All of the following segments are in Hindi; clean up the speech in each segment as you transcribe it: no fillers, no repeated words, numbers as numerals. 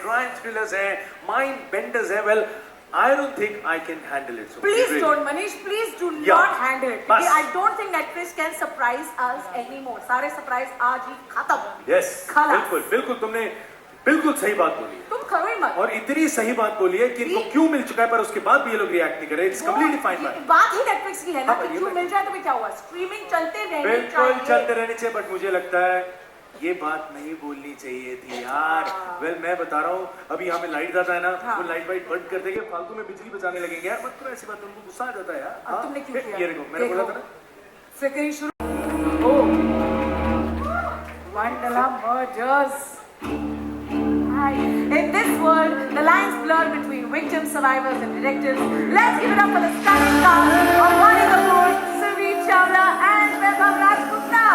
crime thrillers hai, mind benders hai. Well, I don't think I can handle it. So Please really. don't, Manish. Please do Yeah. not handle it. Bas. I don't think Netflix can surprise us anymore. सारे surprise आज ही खत्म. Yes. खलास. बिल्कुल बिल्कुल तुमने बिल्कुल सही बात बोली है. तुम करो ही मत. और इतनी सही बात बोली है कि इनको क्यों मिल चुका है पर उसके बाद भी ये लोग रिएक्ट नहीं कर रहे. It's completely fine. बात ही Netflix की है ना हाँ, कि क्यों मिल जाए तो भी क्या हुआ. स्ट्रीमिंग चलते रहने चाहिए. बिल्कुल चलते रहने चाहिए बट मुझे लगता है ये बात नहीं बोलनी चाहिए थी यार. वेल मैं बता रहा हूँ अभी यहाँ पे लाइट जाता है ना वो लाइट वाइट बंद कर देंगे फालतू में बिजली बचाने लगेंगे यार. मत करो ऐसी बात उनको गुस्सा आ जाता है यार. अब तुमने क्यों किया? ये देखो मैंने बोला था ना फिक्र शुरू. Oh, Mandala murders. In this world, the lines blur between victims, survivors, and detectives. Let's give it up for the stunning cast of Wani Kapoor, Suri Chawla, and Vaibhav Rajgupta.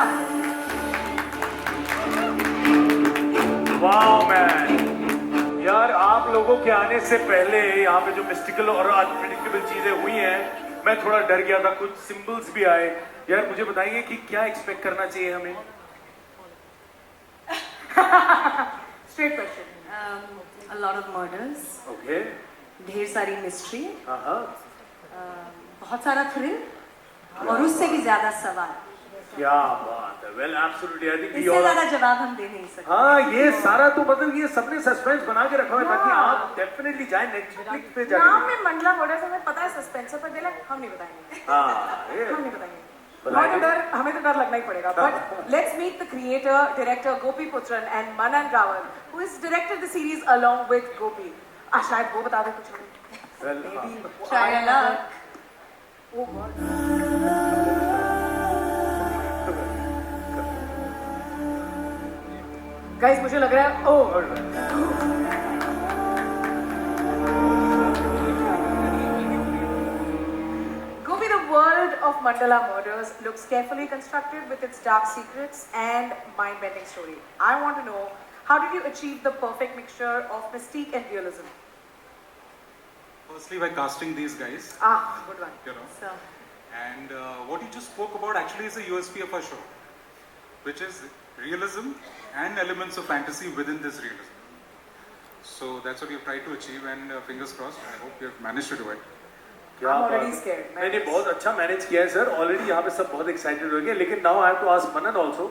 Wow man यार आप लोगों के आने से पहले यहाँ पे जो मिस्टिकल और अनप्रेडिक्टेबल चीजें हुई हैं मैं थोड़ा डर गया था. कुछ सिंबल्स भी आए यार. मुझे बताइए कि क्या एक्सपेक्ट करना चाहिए हमें. Straight question. A lot of murders. Okay. ढेर सारी मिस्ट्री. हाँ बहुत सारा थ्रिल और उससे भी ज्यादा सवाल. क्या बात है. वेल एब्सोल्युटली आई थिंक इससे ज्यादा जवाब हम दे नहीं सकते. हाँ ये सारा तो मतलब ये सबने सस्पेंस बना के रखा हुआ है ताकि आप डेफिनेटली जाए नेटफ्लिक्स पे नाम जाके. में मंडला मर्डर्स हमें पता है सस्पेंस है पर दिला हम नहीं बताएंगे. हाँ ये हम नहीं बताएंगे. हमें तो डर लगना ही पड़ेगा. But let's meet the creator, director Gopi Putran and Manan Rawal, who has directed the series along with Gopi. शायद वो बता दे कुछ. वेल शायद Oh God. Guys, मुझे लग रहा है Gopi, the world of Mandala Murders looks carefully constructed with its dark secrets and mind-bending story. I want to know, how did you achieve the perfect mixture of mystique and realism? Firstly, by casting these guys, Good one. you know, So, and what you just spoke about actually is a USP of our show, which is realism and elements of fantasy within this realism. So that's what we've tried to achieve, and fingers crossed, I hope we have managed to do it. क्या I'm बात already है. scared. मैंने बहुत अच्छा मैनेज किया है सर. ऑलरेडी यहाँ पे सब बहुत एक्साइटेड हो गए. लेकिन now I have to ask Manan also,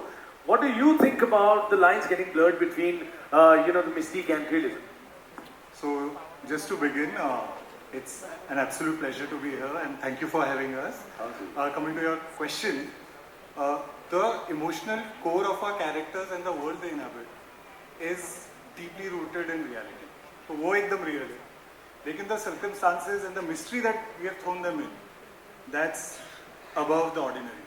what do you think about the lines getting blurred between the mystique and realism? So, just to begin, it's an absolute pleasure to be here and thank you for having us. Coming to your question, the emotional core of our characters and the world they inhabit is deeply rooted in reality. So, वो एकदम real है. लेकिन the circumstances and the mystery that we have thrown them in, that's above the ordinary.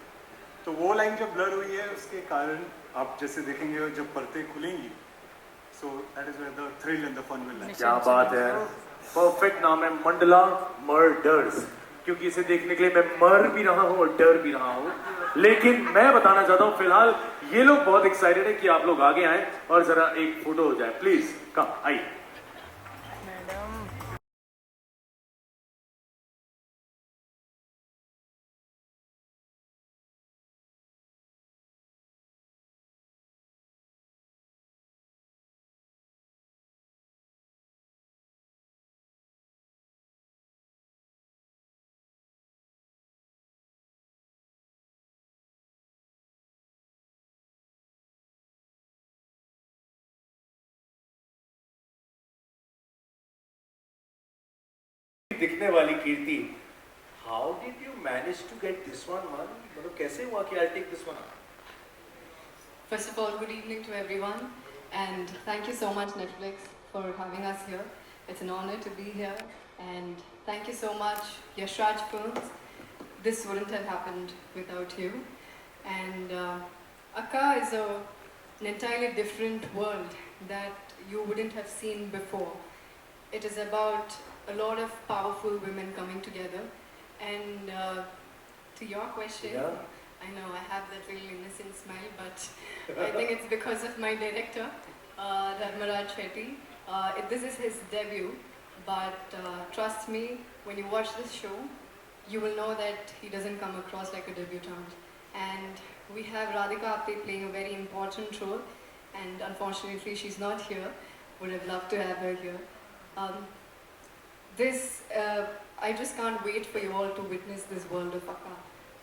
तो वो लाइन जब blur हुई है उसके कारण आप जैसे देखेंगे जब परतें खुलेंगी, so that is where the thrill and the fun will lie. क्या बात है. परफेक्ट नाम है मंडला मर्डर्स क्योंकि इसे देखने के लिए मैं मर भी रहा हूँ और डर भी रहा हूँ. लेकिन मैं बताना चाहता हूँ फिलहाल ये लोग बहुत एक्साइटेड है कि आप लोग आगे आए और जरा एक फोटो हो जाए. प्लीज कम आइए. दिखने वाली Kirti, how did you manage to get this one man. मतलब कैसे हुआ कि I take this one. First of all, good evening to everyone, and thank you so much Netflix for having us here. It's an honor to be here, and thank you so much Yash Raj Films. This wouldn't have happened without you, and Akka is an entirely different world that you wouldn't have seen before. It is about a lot of powerful women coming together, and to your question, I know I have that really innocent smile, but I think it's because of my director, Dharmaraj Shetty. This is his debut, but trust me, when you watch this show, you will know that he doesn't come across like a debutant. And we have Radhika Apte playing a very important role, and unfortunately she's not here. would have loved to have her here. Um, I just can't wait for you all to witness this world of Akka.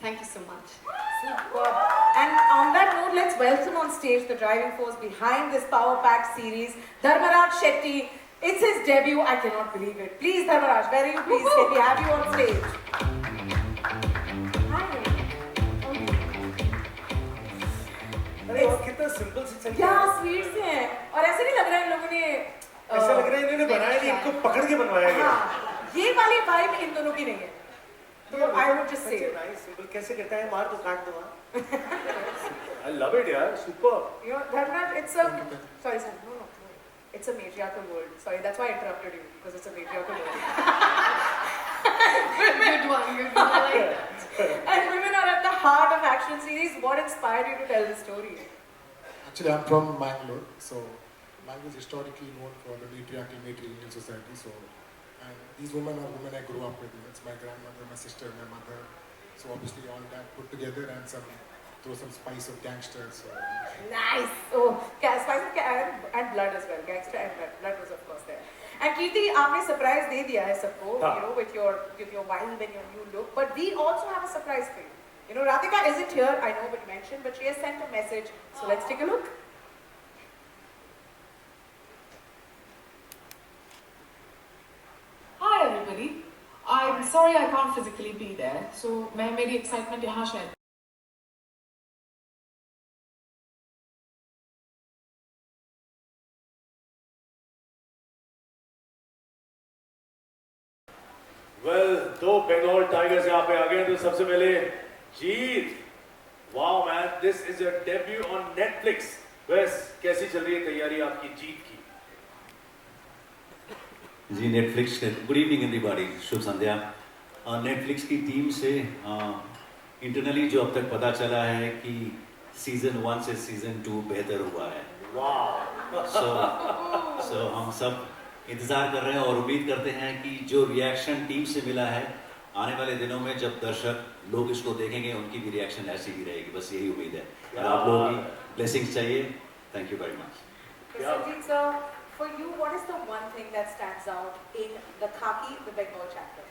Thank you so much. Superb. And on that note, let's welcome on stage the driving force behind this Power Pack series, Dharmaraj Shetty. It's his debut. I cannot believe it. Please, Dharmaraj, where are you? Please, can we have you on stage? अरे और कितना सिंपल से चल क्या स्वीट से हैं और ऐसे नहीं लग रहा है इन लोगों ने ऐसा लग रहा है इन्होंने बनाया नहीं, इनको पकड़ के बनवाया गया। हाँ, ये वाली वाइब इन दोनों की नहीं है तो I would just say simple कैसे करता है, मार तो काट दो। I love it यार, super. You know, Dharmaraj, it's a sorry, sir, no, it's a matriarchal world. Sorry, that's why I interrupted you because it's a matriarchal world. Good one, good one. I like that. And women are at the heart of action series. What inspired you to tell this story? Actually, I'm from Mangalore, so Mangalore is historically known for the matriarchal matrilineal society. So, and these women are women I grew up with. It's my grandmother, my sister, my mother. So obviously all that put together and throw some spice of gangsters. So. Nice. Oh, spice and blood as well. Gangster and blood. Blood was of course there. And Kirti, आपने surprise दे दिया है सबको, you know, with your vibe and your new look. But we also have a surprise for you. You know, Radhika isn't here, I know, but mentioned, but she has sent a message. So let's take a look. Hi everybody. I'm sorry I can't physically be there, so मैं मेरी excitement यहाँ share Well, दो बंगाल टाइगर्स यहाँ पे आ गए हैं, तो सबसे पहले जीत। Wow man, this is your debut on Netflix. बस कैसी चल रही है तैयारी आपकी जीत की? जी नेटफ्लिक्स गुड इवनिंग एवरीबॉडी, शुभ संध्या। नेटफ्लिक्स की टीम से इंटरनली जो अब तक पता चला है कि सीजन 1 से सीजन 2 बेहतर हुआ है। Wow. सो हम सब इंतज़ार कर रहे हैं और उम्मीद करते हैं कि जो रिएक्शन टीम से मिला है, आने वाले दिनों में जब दर्शक लोग इसको देखेंगे उनकी भी रिएक्शन ऐसी ही रहेगी, बस यही उम्मीद है। और आप लोगों की ब्लेसिंग्स चाहिए। Thank you very much. Sanjeev sir, for you, what is the one thing that stands out in the Khaki, the Bengal chapter?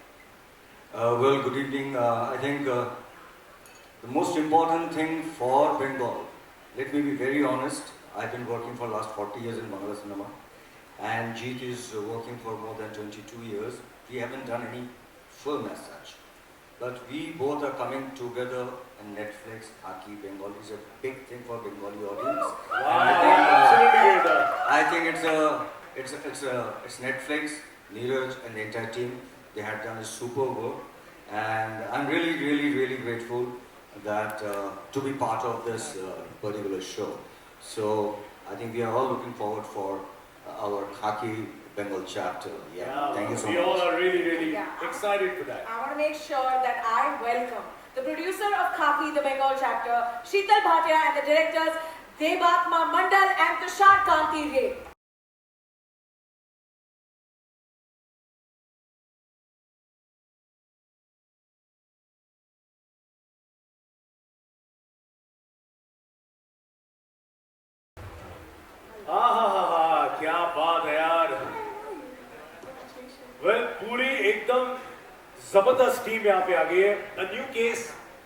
Well, good evening. I think the most important thing for Bengal, let me be very honest, I've been working for the last 40 years in Bangla cinema, and Jeet is working for more than 22 years. We haven't done any film as such, but we both are coming together in Netflix. Khaki Bengal is a big thing for Bengali audience. I think it's Netflix, Neeraj and the entire team. They had done a super work, and I'm really grateful that to be part of this particular show. So I think we are all looking forward for our Khaki Bengal chapter. Yeah, thank you so much. We all are really Yeah. excited for that. I want to make sure that I welcome the producer of Khaki, the Bengal chapter, Sheetal Bhatia, and the directors Debatma Mandal and Tushar Kanti Ray. क्या बात है यार। वेल, पूरी एकदम जबरदस्त टीम यहाँ पे आ गई है। A new case,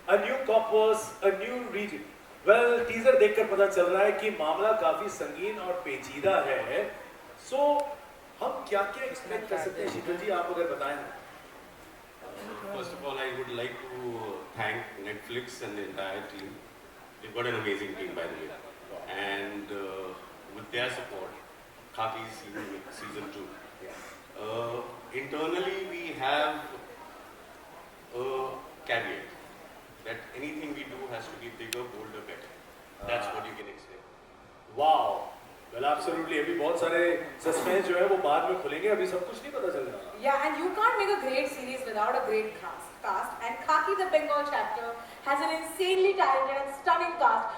a new coppers, a new region. Well, teaser देखकर पता चल रहा है कि मामला काफी संगीन और पेचीदा है। सो हम क्या क्या एक्सपेक्ट कर सकते हैं, शीतल जी, आप अगर बताएं। First of all, I would like to thank Netflix and the entire team. They've got an amazing team, by the way. And with their support, Khaki season 2. Internally, we have a caveat that anything we do has to be bigger, bolder, better. That's what you can expect. Wow, well absolutely. अभी बहुत सारे सस्पेंस जो है वो बाद में खुलेंगे, अभी सब कुछ नहीं पता चल रहा। Yeah, and you can't make a great series without a great cast. And Khaki, the Bengal chapter, has an insanely talented and stunning cast.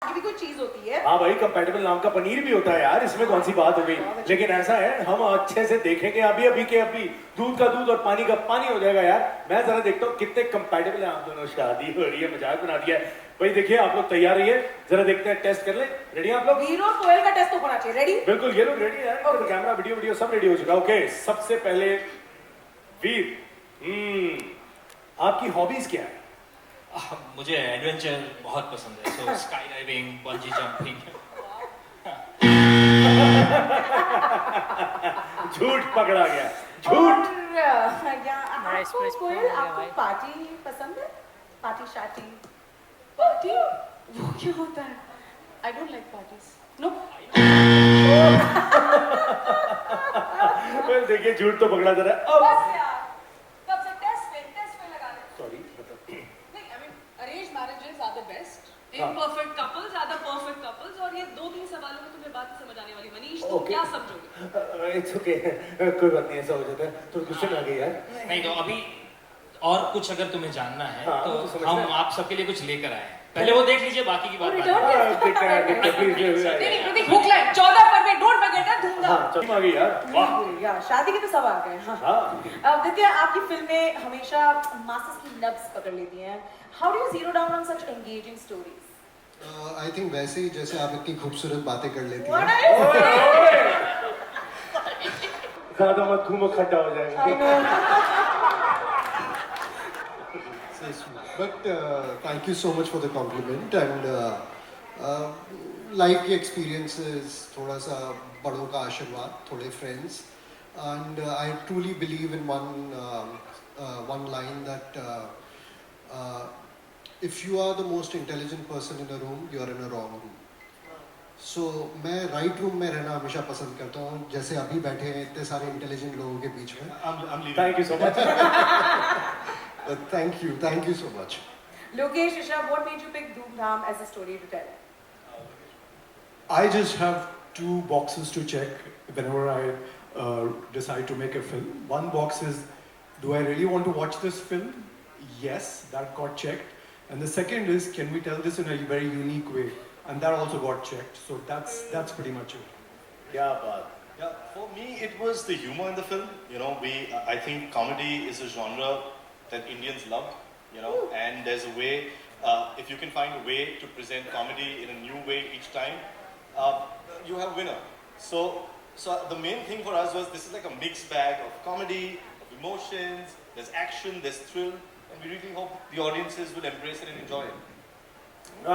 की भी कोई चीज होती है। हाँ भाई, कंपैटिबल नाम का पनीर भी होता है यार, इसमें कौन सी बात हो गई। लेकिन ऐसा है, हम अच्छे से देखेंगे अभी अभी के अभी, दूध का दूध और पानी का पानी हो जाएगा यार। मैं जरा देखता हूँ कितने कंपैटिबल हैं आप दोनों। शादी हो रही है, मजाक बना दिया है भाई। देखिए आप लोग तैयार रहिए, जरा देखते हैं, टेस्ट कर ले। रेडी आप लोग? वीर और कोयल का टेस्ट तो होना चाहिए। रेडी? बिल्कुल, ये लोग रेडी है। तो कैमरा वीडियो सब रेडी हो चुका। ओके, सबसे पहले वीर, आपकी हॉबीज क्या है? मुझे एडवेंचर बहुत पसंद है, सो स्काई डाइविंग, बंजी जंपिंग। झूठ पकड़ा गया, झूठ। कोयल, आपको पार्टी पसंद है? पार्टी शार्टी? पार्टी? वो क्या होता है? I don't like parties. No. well, देखिए झूठ तो पकड़ा जा रहा है। अब बस यार, कब से टेस्ट पे लगा रहे हैं। सॉरी, नहीं, I mean, arranged marriages are the best. Imperfect couples are the perfect couples. और ये 2-3 सवालों में तुम्हें बात समझ आने वाली। मनीष, तुम क्या समझोगे? इट्स ओके, कोई बात नहीं, ऐसा हो जाता है। तो क्वेश्चन आ गई यार। नहीं तो अभी और कुछ अगर तुम्हें जानना है हाँ, तो हम आप सबके लिए कुछ लेकर आए हैं। पहले वो देख लीजिए, बाकी की बात Return बाद में। नहीं, hook line 14 February, don't forget that. धूमधाम आ गई यार। वाह, यार, शादी के तो सब आ गए। हाँ। दित्या, आपकी फिल्में हमेशा मासेस की नब्ज पकड़ लेती हैं। How do you zero down on such engaging stories? I think वैसे ही जैसे आप इतनी खूबसूरत बातें कर लेती What हैं। are you saying? ज्यादा मत घूमो, खड्डा हो जाएगा। But thank you so much for the compliment and life की experiences, थोड़ा सा बड़ों का आशीर्वाद, थोड़े friends, and I truली believe in one line that if you are the most intelligent person in a room, you are in a wrong room. So मैं right room में रहना हमेशा पसंद करता हूँ, जैसे अभी बैठे हैं इतने सारे intelligent लोगों के बीच में। Thank you so much. Thank you so much. Lokesh, Rishabh, what made you pick Dhoomdham as a story to tell? I just have 2 boxes to check whenever I decide to make a film. One box is, do I really want to watch this film? Yes, that got checked. And the second is, can we tell this in a very unique way? And that also got checked. So that's pretty much it. क्या बात। Yeah, for me it was the humor in the film. You know, I think comedy is a genre that Indians love, you know, and there's a way, if you can find a way to present comedy in a new way each time, you have a winner. So the main thing for us was this is like a mixed bag of comedy, of emotions, there's action, there's thrill, and we really hope the audiences will embrace it and enjoy it.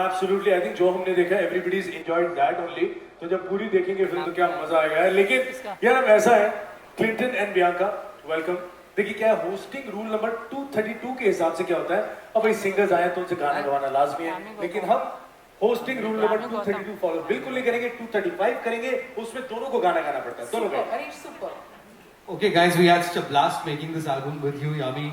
Absolutely, I think जो हमने देखा, everybody's enjoyed that only. तो जब पूरी देखेंगे फिल्म तो क्या मजा आएगा यार। लेकिन यार अब ऐसा है, क्लिंटन एंड बियांका, वेलकम। देखिए क्या होस्टिंग रूल नंबर 232 के हिसाब से क्या होता है, अब भाई सिंगर्स आए तो उनसे गाना गवाना लाजमी है, लेकिन हम होस्टिंग रूल नंबर 232 फॉलो बिल्कुल नहीं करेंगे, 235 करेंगे, उसमें दोनों को गाना गाना पड़ता है, दोनों को। Super. Okay guys, we had such a blast making this album with you, Yami,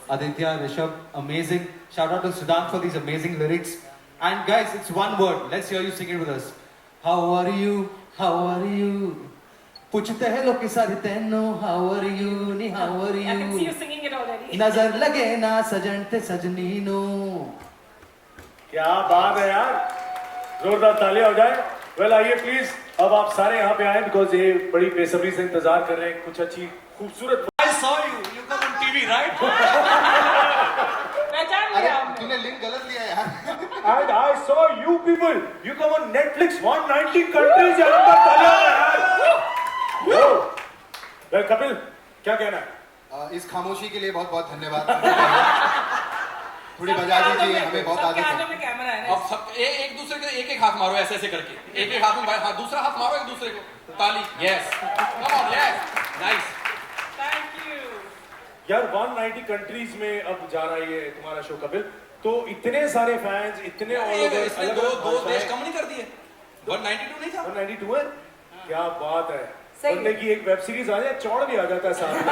Aditya, Rishabh, amazing. Shout out to Siddhant for these amazing lyrics. And guys, it's one word, let's hear you sing it with us. How are you? How are you? पूछते हैं लोग सारे तेनो, how are you? Knee how are you? I can see you singing it already. नजर लगे ना सजन ते सजनी नो। क्या बात है यार, जोरदार तालियां हो जाए। वेल आइए प्लीज, अब आप सारे यहाँ पे आए बिकॉज ये बड़ी बेसब्री से इंतजार कर रहे हैं कुछ अच्छी खूबसूरत। I saw you. You come on TV, right? पहचान लिया हमने। तूने लिंक गलत लिया यार। And I saw you people. You come on Netflix, 190 countries यहाँ पर तालियां यार। वेल कपिल, क्या कहना है? इस खामोशी के लिए बहुत बहुत धन्यवाद। थोड़ी बजा दीजिए, हमें बहुत आदत है। कैमरा है। अब सब एक दूसरे के एक हाथ मारो ऐसे करके, एक हाथ में दूसरा हाथ मारो एक दूसरे को, ताली। Yes, come on, yes, nice. Thank you. यार 190 कंट्रीज में अब जा रहा है ये तुम्हारा शो कपिल, तो इतने सारे फैंस, इतने इसने दो देश कम नहीं कर दिए। 192 नहीं था, 192 है। क्या बात है, बंदे की एक वेब सीरीज आ जाए, चौड़ भी आ जाता है साथ में।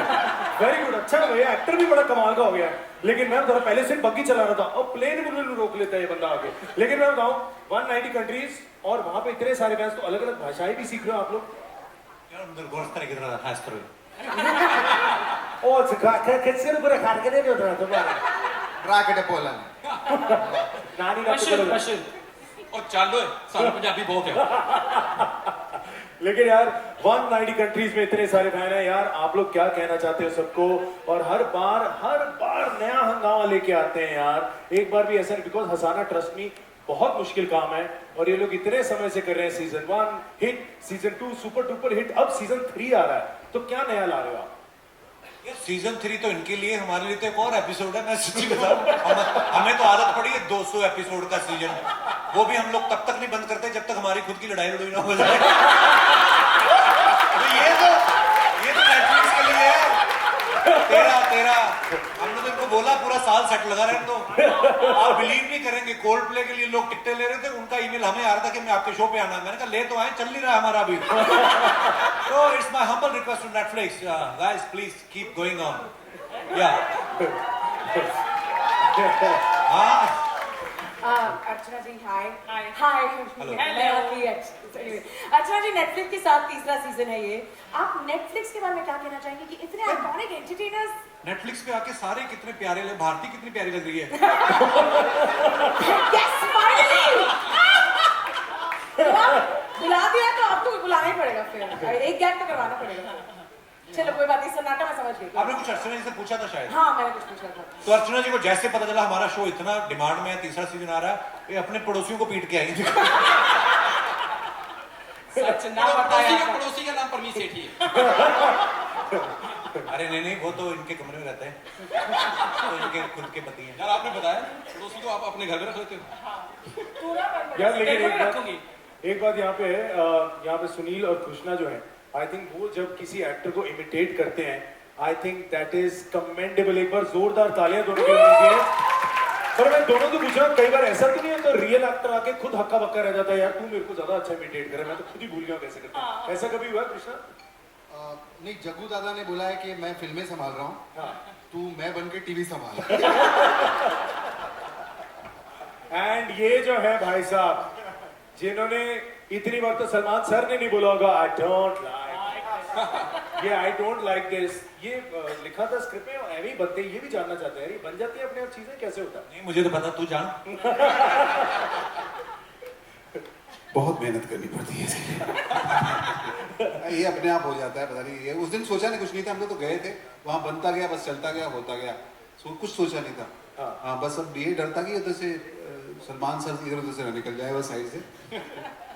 वेरी गुड, अच्छा है, एक्टर भी बड़ा कमाल का हो गया है। लेकिन मैं थोड़ा पहले से बग्गी चला रहा था, अब प्लेन मुझे रोक लेता है ये बंदा आके। लेकिन मैं बताऊं 190 कंट्रीज और वहां पे इतने सारे फैंस, तो अलग अलग भाषाएं भी सीख रहे हो आप लोग। ओ कैसे पूरा खाट के नहीं होता तुम्हारा राकेट पोलन नानी ना और चल दो सारे पंजाबी बहुत है। लेकिन यार 190 कंट्रीज में इतने सारे फैन हैं यार, आप लोग क्या कहना चाहते हो सबको? और हर बार नया हंगामा लेके आते हैं यार। एक बार भी ऐसा नहीं, बिकॉज हंसाना ट्रस्ट मी बहुत मुश्किल काम है और ये लोग इतने समय से कर रहे हैं। Season 1 hit, season 2 super duper hit, अब सीजन 3 आ रहा है, तो क्या नया ला रहे हो आप? सीजन 3 तो इनके लिए, हमारे लिए तो एक और एपिसोड है। मैं सच्ची बताऊं, हमें तो आदत पड़ी है 200 एपिसोड का सीजन, वो भी हम लोग तब तक नहीं बंद करते जब तक हमारी खुद की लड़ाई ना हो जाए। तो ये तो नेटफ्लिक्स के लिए है। तेरा हमने तो इनको बोला पूरा साल सेट लगा रहे हैं। तो आप बिलीव नहीं करेंगे, कोल्ड प्ले के लिए लोग टिकटें ले रहे थे, उनका ईमेल हमें आ रहा था कि मैं आपके शो पे आना। मैंने कहा ले तो आए, चल नहीं रहा हमारा अभी। So it's my humble request to Netflix, guys, please keep going on. Yeah. Archana ji hi. Hi. Archana ji, Netflix के साथ तीसरा सीजन है ये। आप नेटफ्लिक्स के बारे में क्या कहना चाहेंगे कि इतने आइकॉनिक एंटरटेनर्स नेटफ्लिक्स पे आके सारे कितने प्यारे लग, भारती कितनी प्यारी लग रही है। Yes, finally! बुला दिया तो आपको बुलाना ही पड़ेगा फिर, एक गैप तो करवाना पड़ेगा। चलो कोई बात नहीं, सन्नाटा मैं समझ गई। आपने कुछ अर्चना जी से पूछा था शायद? हाँ, मैंने कुछ पूछा था। तो अर्चना जी को जैसे पता चला हमारा शो इतना डिमांड में है, तीसरा सीजन आ रहा है, ये अपने पड़ोसियों को पीट के आई थी। सच ना बताया, पड़ोसी का नाम परमीत सेठी है। अरे नहीं, वो तो इनके कमरे में रहते हैं, तो इनके खुद के पति हैं। यार आपने बताया पड़ोसी को आप अपने घर में रख लेते हो यार। लेकिन एक बात यहाँ पे सुनील और कृष्णा जो है, आई थिंक वो जब किसी एक्टर को इमिटेट करते हैं, I think that is commendable. एक बार जोरदार तालियां दोनों के लिए दीजिए। पर मैं दोनों को पूछ रहा हूँ, कई बार ऐसा तो नहीं है तो रियल एक्टर आके खुद हक्का बक्का रह जाता है, यार तू मेरे को ज्यादा अच्छा इमिटेट कर रहा है, मैं तो खुद ही भूल गया कैसे करता हूँ। ऐसा कभी हुआ कृष्णा? नहीं, जग्गू दादा ने बोला है कि मैं फिल्में संभाल रहा हूँ, तू मैं बन के टीवी संभाल। एंड ये जो है भाई साहब, जिन्होंने इतनी बार तो सलमान सर ने नहीं बोला होगा आई डोंट लाइक दिस, ये लिखा था स्क्रिप्ट में, एवं बनते, ये भी जानना चाहते हैं, ये बन जाती है अपने आप चीजें, कैसे होता है? नहीं मुझे तो पता, तू जान। बहुत मेहनत करनी पड़ती है इसके लिए। ये अपने आप हो जाता है, पता नहीं। ये उस दिन सोचा नहीं, कुछ नहीं था, हम लोग तो गए थे वहाँ, बनता गया, बस चलता गया, होता गया, कुछ सोचा नहीं था। हाँ, बस अब ये डरता कि उधर से सलमान सर इधर उधर से ना निकल जाए, बस साइड से।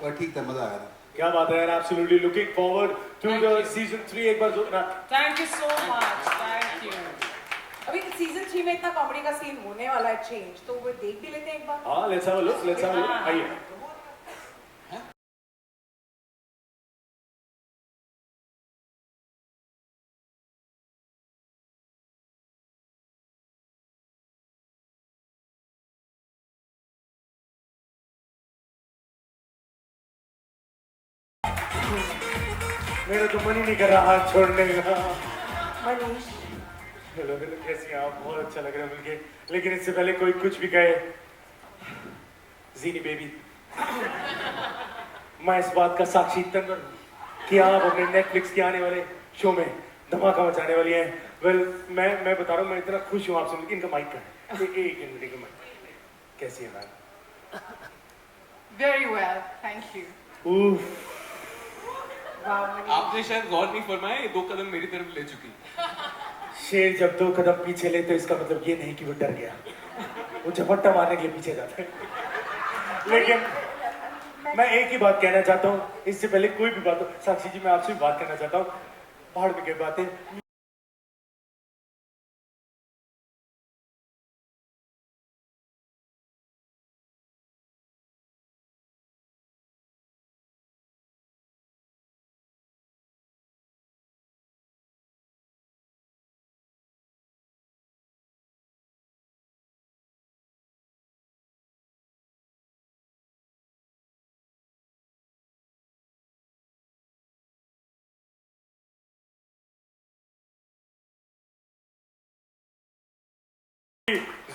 पर ठीक था, मजा आया था। क्या बात है यार, absolutely looking forward to the season 3। एक बार thank you so much, thank you. अभी सीजन 3 में इतना कॉमेडी का सीन होने वाला है चेंज, तो वो देख भी लेते हैं एक बार। हाँ, लेट्स हैव अ लुक, आइए। मेरा तो मन ही नहीं कर रहा हाथ छोड़ने का। मनीष, हेलो हेलो, कैसी हैं आप? बहुत अच्छा लग रहा है मिलके। लेकिन इससे पहले कोई कुछ भी कहे, जीनी बेबी, मैं इस बात का साक्षी तंबर कि आप अपने नेटफ्लिक्स के आने वाले शो में धमाका मचाने वाली हैं। वेल, मैं बता रहा हूँ, मैं इतना खुश हूँ आपसे मिलकर। इनका माइक का है, एक मिनट का माइक। कैसी है ma'am? Very well, thank you. आपने शायद गौर नहीं फरमाया, ये 2 कदम मेरी तरफ ले चुकी। शेर जब 2 कदम पीछे ले तो इसका मतलब ये नहीं कि वो डर गया, वो झपट्टा मारने के लिए पीछे जाता है। लेकिन मैं एक ही बात कहना चाहता हूँ, इससे पहले कोई भी बात हो, साक्षी जी मैं आपसे भी बात करना चाहता हूँ, भाड़ में की बातें।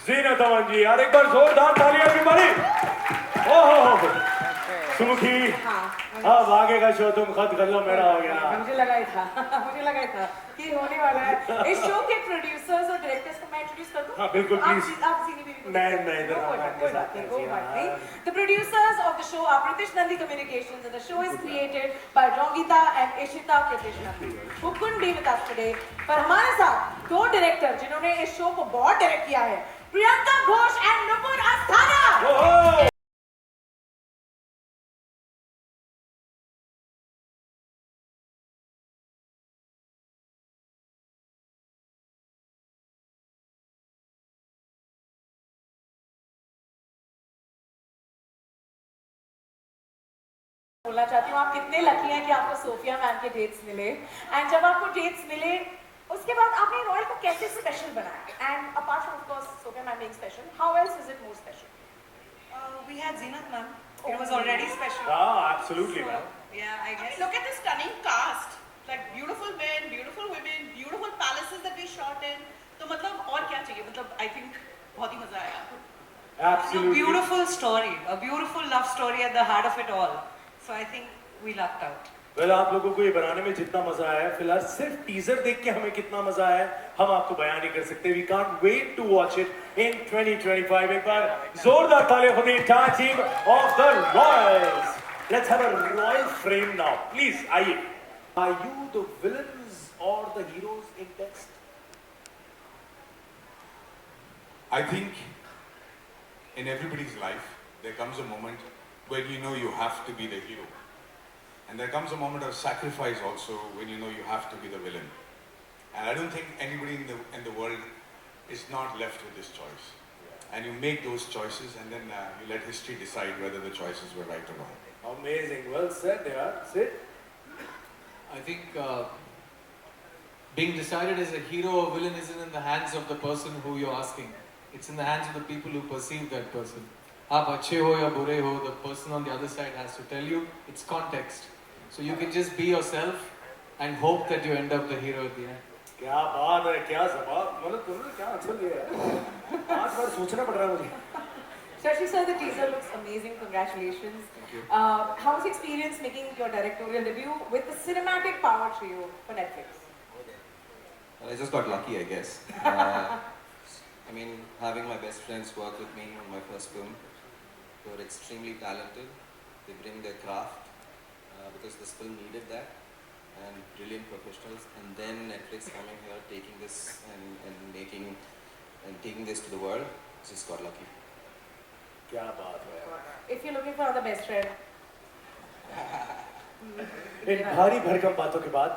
जीनत अमन जी, यार एक बार जोरदार ताली everybody। ओहो सुमुखी हाँ अब आगे का शो तुम खुद कर लो, मेरा हो गया। मुझे लगा ही था कि होने वाला है। इस शो के प्रोड्यूसर्स और डायरेक्टर्स को मैं इंट्रोड्यूस कर दूं? हाँ बिल्कुल प्लीज। आप सीनी भी मैं इधर कोई बात नहीं। The producers of the show are Pritish Nandi Communications and the show is created by Rongita and Ishita Pritish Nandi, who couldn't be with us today. पर हमारे साथ दो डायरेक्टर जिन्होंने इस शो को बहुत डायरेक्ट किया है, प्रियंका घोष एंड नुपुर अस्थाना। बोलना चाहती हूँ आप कितने लकी हैं कि आपको सोफिया मैम के डेट्स मिले, एंड जब आपको डेट्स मिले उसके बाद आपने रॉयल को कैसे स्पेशल बनाया, and apart from of course Sophia ma'am being special, how else is it more special? We had Zinat ma'am. It was already special. Absolutely, ma'am. Yeah, I guess. Look at the stunning cast. Like beautiful men, beautiful women, beautiful palaces that we shot in. तो मतलब और क्या चाहिए? मतलब I think बहुत ही मजा आया. Absolutely. Beautiful story, a beautiful love story at the heart of it all. So I think we lucked out. Well, आप लोगों को ये बनाने में जितना मजा आया है, फिलहाल सिर्फ टीजर देख के हमें कितना मजा आया है, हम आपको बयान नहीं कर सकते. We can't wait to watch it in 2025. एक बार जोरदार तालियां for the entire team of the Royals. Let's have a royal frame now, please. आइए. Are you the villains or the heroes in text? I think in everybody's life there comes a moment when you know you have to be the hero. And there comes a moment of sacrifice also when you know you have to be the villain. And I don't think anybody in the world is not left with this choice. And you make those choices and then you let history decide whether the choices were right or wrong. Amazing. Well said, yeah. Sid? I think being decided as a hero or villain isn't in the hands of the person who you're asking. It's in the hands of the people who perceive that person. आप अच्छे हो या बुरे हो, the person on the other side has to tell you. It's context. So you can just be yourself and hope that you end up the hero at the end. क्या बात है, क्या जवाब, मतलब तुमने क्या आंसर दिया है? 5 बार सोचना पड़ रहा है मुझे. Shashi sir, the teaser looks amazing. Congratulations. Thank you. How was the experience making your directorial debut with the cinematic power trio for Netflix? Well, I just got lucky, I guess. I mean, having my best friends work with me on my first film, they were extremely talented. They bring their craft because this film needed that, and brilliant professionals. And then Netflix coming here, taking this and taking this to the world, just got lucky. क्या बात है. If you're looking for another best friend. इन भारी भरकम बातों के बाद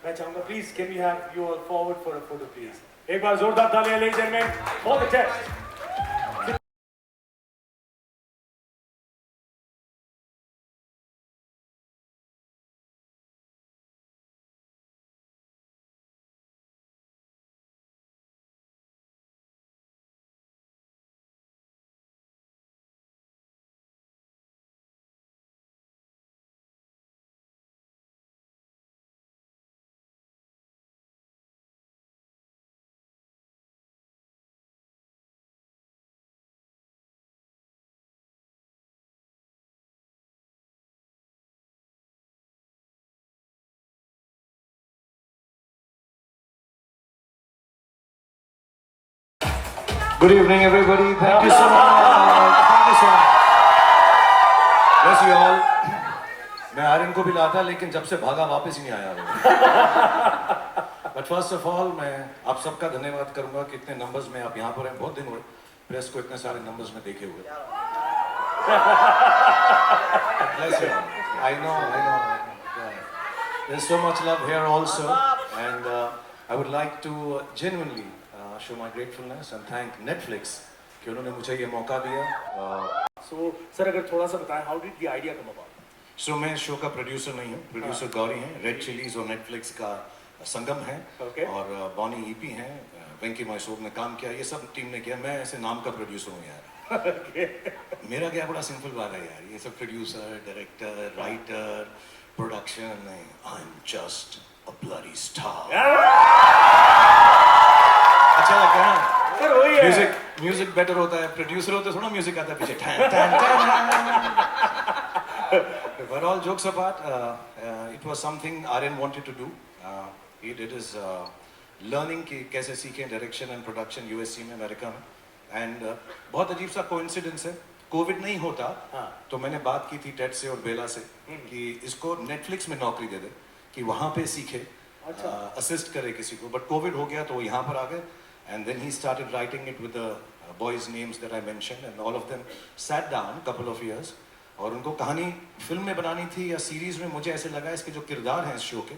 मैं चाहूंगा please can we have you all forward for a photo please. एक बार जोरदार तालियां ladies and gentleman for the test. Good evening, everybody. Thank you so much. Thank you so much. Bless you all. मैं आर्यन को भी लाता लेकिन जब से भागा वापस ही नहीं आया. But first of all, मैं आप सबका धन्यवाद करूंगा कि इतने नंबर्स में आप यहाँ पर हैं. बहुत दिन हुए प्रेस को इतने सारे नंबर्स में देखे हुए. Bless you. I know. Yeah. There's so much love here also, and I would like to genuinely show my gratefulness and thank Netflix कि उन्होंने मुझे ये मौका दिया. So सर अगर थोड़ा सा बताएं, how did the idea come about? So मैं शो का प्रोड्यूसर नहीं हूँ. प्रोड्यूसर गौरी हैं. रेड चिलीज और नेटफ्लिक्स का संगम है. और बॉनी ईपी हैं. वेंकी मैसूर ने काम किया. ये सब टीम ने किया. मैं ऐसे नाम का प्रोड्यूसर हूँ यार. मेरा क्या बड़ा सिंपल बात है यार. ये सब प्रोड्यूसर, डायरेक्टर, राइटर, प्रोडक्शन नहीं. I am just a bloody star. अच्छा लगता है ना? सर वही है. म्यूजिक बेटर होता है. प्रोड्यूसर होता है थोड़ा म्यूजिक आता है पीछे. But all jokes apart, it was something Aryan wanted to do. He did his learning कि कैसे सीखें डायरेक्शन एंड प्रोडक्शन यूएससी में अमेरिका में एंड बहुत अजीब सा कोइंसिडेंस है कोविड नहीं होता तो मैंने बात की थी टेड से और बेला से कि इसको नेटफ्लिक्स में नौकरी दे दे कि वहाँ पे सीखे असिस्ट करे किसी को बट कोविड हो गया तो वो यहाँ पर आ गए and then he started writing it with the boys names that I mentioned and all of them sat down couple of years और उनको कहानी फिल्म में बनानी थी या सीरीज में मुझे ऐसे लगा इसके जो किरदार हैं इस शो के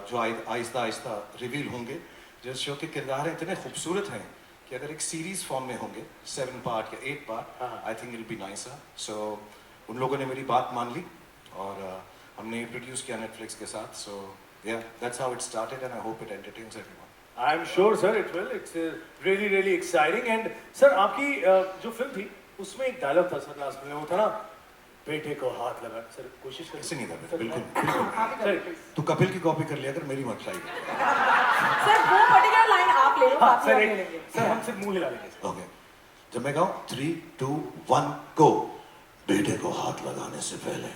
जो आहिस्ता आहिस्ता रिवील होंगे जो शो के किरदार हैं इतने खूबसूरत हैं कि अगर एक सीरीज फॉर्म में होंगे 7 पार्ट या 8 part I think it be nicer so उन लोगों ने मेरी बात मान ली और हमने प्रोड्यूस किया नेटफ्लिक्स के साथ सो yeah that's how it started and I hope it entertains everyone I'm sure sir it will it's really exciting and sir आपकी जो फिल्म थी उसमें एक डायलॉग था सर लास्ट में वो था ना बेटे को हाथ लगा सर कोशिश कर ऐसे नहीं था बिल्कुल सर तू कपिल की कॉपी कर लिया अगर मेरी मत ट्राई सर वो पर्टिकुलर लाइन आप ले लो बाकी सर हम ले लेंगे सर हम सिर्फ मुंह हिला लेंगे ओके जब मैं कहूँ 3 2 1 गो बेटे को हाथ लगाने से पहले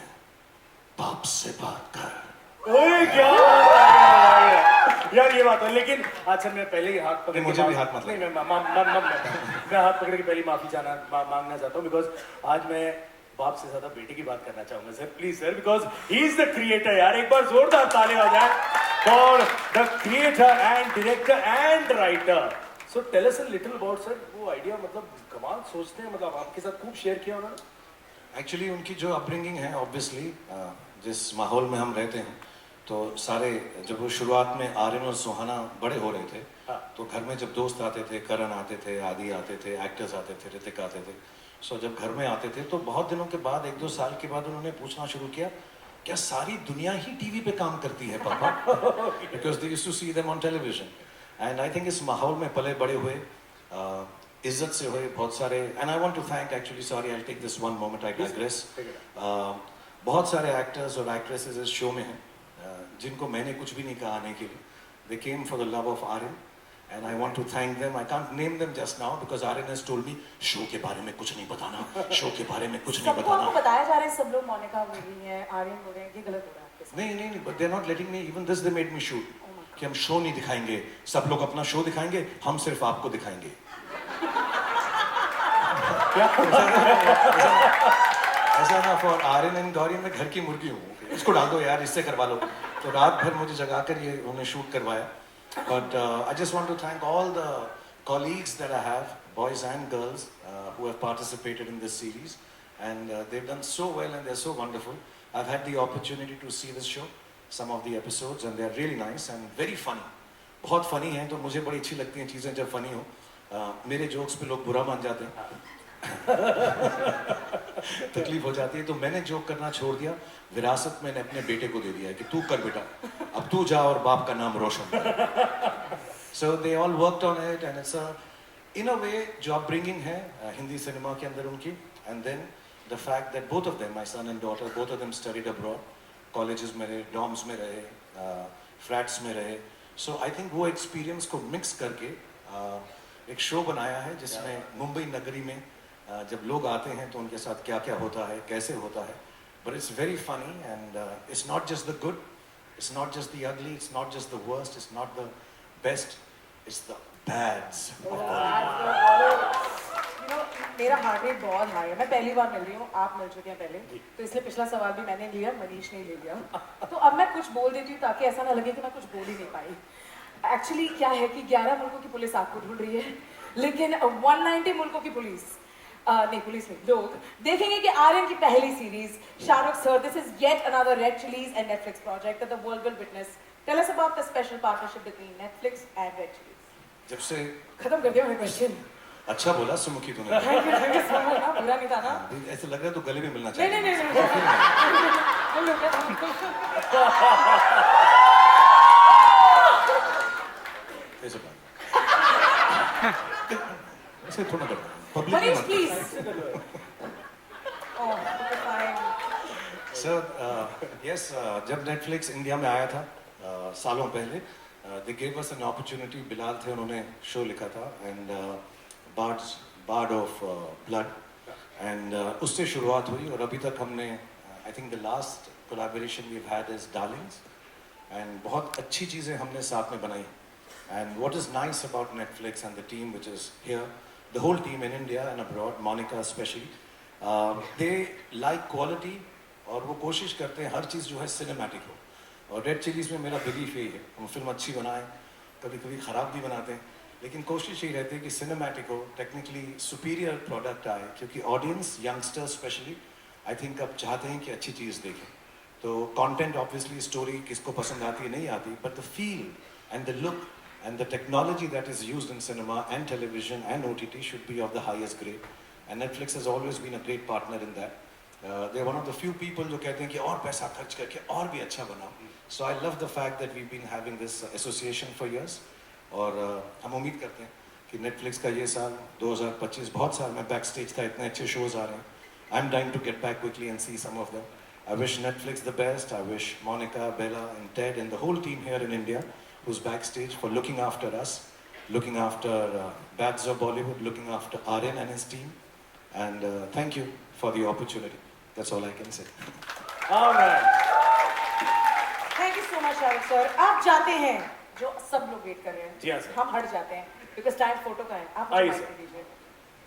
बाप से बात कर ओए क्या यार ये बात है लेकिन अच्छा मैं पहले ही हाथ पकड़ मुझे भी हाथ मत नहीं मैं हाथ पकड़ के पहले माफी मांगना चाहता हूँ बिकॉज आज मैं बाप से ज्यादा बेटे की बात करना चाहूंगा sir please sir because he is the creator यार एक बार जोरदार ताली हो जाए for the creator and director and writer so tell us a little about sir वो आइडिया मतलब कमाल सोचते हैं मतलब आपके साथ खूब शेयर किया उन्होंने एक्चुअली उनकी जो अपब्रिंगिंग है ऑब्वियसली जिस माहौल में हम रहते हैं तो सारे जब वो शुरुआत में आर्यन और सुहाना बड़े हो रहे थे तो घर में जब दोस्त आते थे करण आते थे आदि आते थे एक्टर्स आते थे ऋतिक आते थे सो जब घर में आते थे तो बहुत दिनों के बाद 1-2 साल के बाद उन्होंने पूछना शुरू किया क्या सारी दुनिया ही टीवी पे काम करती है पापा because they used to see them on television and I think इस माहौल में पले बड़े हुए इज्जत से हुए बहुत सारे and I want to thank actually sorry I take this one moment I digress बहुत सारे एक्टर्स और एक्ट्रेसेस इस शो में हैं जिनको मैंने कुछ भी नहीं कहा आने के लिए they came for the love of Aryan and I want to thank them. I can't name them just now because Aryan has told me show के बारे में कुछ नहीं बताना शो के बारे में कुछ नहीं बताना सबको बताया जा रहा है सब लोग मोनिका बोल रही हैं आर्यन बोल रहे हैं कि गलत हो रहा है आपके साथ नहीं but they're not letting me even this they made me shoot कि हम शो नहीं दिखाएंगे सब लोग अपना शो दिखाएंगे हम सिर्फ आपको दिखाएंगे ऐसा ना फॉर आर्यन एंड गौरी मैं घर की मुर्गी हूँ इसको डाल दो यार इससे करवा लो तो रात भर मुझे जगाकर ये उन्हें शूट करवाया But I just want to thank all the colleagues that I have, boys and girls, who have participated in this series. And they've done so well and they're so wonderful. I've had the opportunity to see this show, some of the episodes, and they're really nice and very funny. बहुत funny हैं तो मुझे बड़ी अच्छी लगती हैं चीज़ें जब funny हो मेरे jokes पे लोग बुरा मान जाते हैं तकलीफ हो जाती है तो मैंने जोक करना छोड़ दिया विरासत मैंने अपने बेटे को दे दिया है कि तू कर बेटा अब तू जा और बाप का नाम रोशन कर so they all worked on it and it's in a way जो अपब्रिंगिंग है हिंदी सिनेमा के अंदर उनकी and then the fact that both of them my son and daughter both of them studied abroad colleges में रहे डॉर्म्स में रहे फ्लैट्स में रहे सो आई थिंक वो एक्सपीरियंस को मिक्स करके एक शो बनाया है जिसमें मुंबई नगरी में जब लोग आते हैं तो उनके साथ क्या क्या होता है कैसे होता है but it's very funny and it's not just the good it's not just the ugly it's not just the worst it's not the best it's the bads मेरा हार्ट रेट बहुत हाई है मैं पहली बार मिल रही हूँ आप मिल चुके हैं पहले तो इसलिए पिछला सवाल भी मैंने लिया मनीष ने ले लिया तो अब मैं कुछ बोल देती हूँ ताकि ऐसा ना लगे कि मैं कुछ बोल ही नहीं पाई एक्चुअली क्या है कि 11 मुल्कों की पुलिस आपको ढूंढ रही है लेकिन 190 मुल्कों की पुलिस नहीं पुलिस में लोग देखेंगे कि आर्यन की पहली series Shahrukh sir this is yet another Red Chillies and Netflix project that the world will witness tell us about the special partnership between Netflix and Red Chillies जब से खत्म कर दिया मैंने क्वेश्चन अच्छा बोला सुमुखी तूने थैंक यू सो मच ना बुरा नहीं था ना ऐसे लग रहा है तो गले में मिलना नहीं चाहिए नहीं ऐसे बात ऐसे थोड़ा कर public Manish please oh fine sir yes जब नेटफ्लिक्स इंडिया में आया था सालों पहले they gave us an opportunity Bilal थे उन्होंने शो लिखा था एंड बार्ड ऑफ ब्लड एंड उससे शुरुआत हुई और अभी तक हमने I think the last collaboration we've had is Darlings, and बहुत अच्छी चीज़ें हमने साथ में बनाई. And what is nice about Netflix and the team which is here, the whole team in India and abroad, Monica especially, they like quality और वो कोशिश करते हैं हर चीज़ जो है cinematic हो. और रेड चिलीज़ में मेरा बिलीफ यही है, हम फिल्म अच्छी बनाएं, कभी कभी ख़राब भी बनाते हैं, लेकिन कोशिश यही रहती है कि सिनेमैटिक हो, टेक्निकली सुपीरियर प्रोडक्ट आए, क्योंकि audience, youngsters specially, I think अब चाहते हैं कि अच्छी चीज़ देखें. तो कंटेंट ऑब्वियसली स्टोरी किसको पसंद आती है नहीं आती, but the feel and the look and the technology that is used in cinema and television and OTT should be of the highest grade. And Netflix has always been a great partner in that. They're one of the few people जो कहते हैं कि और पैसा खर्च करके और भी अच्छा बनाओ. So I love the fact that we've been having this association for years. और हम उम्मीद करते हैं कि Netflix का ये साल 2025 बहुत साल में backstage था, इतने अच्छे shows आ रहे हैं. I'm dying to get back quickly and see some of them. I wish Netflix the best. I wish Monica, Bella, and Ted and the whole team here in India who's backstage for looking after us, looking after Bats of Bollywood, looking after Aryan and his team. And thank you for the opportunity. That's all I can say. All right. Thank you so much, Shahrukh sir. आप जाते हैं, जो सब लोग वेट कर रहे हैं. जी हाँ सर. हम हट जाते हैं, because time फोटो का है. आप आइए मुझे सर. माइक दीजिए.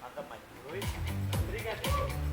आता माइक.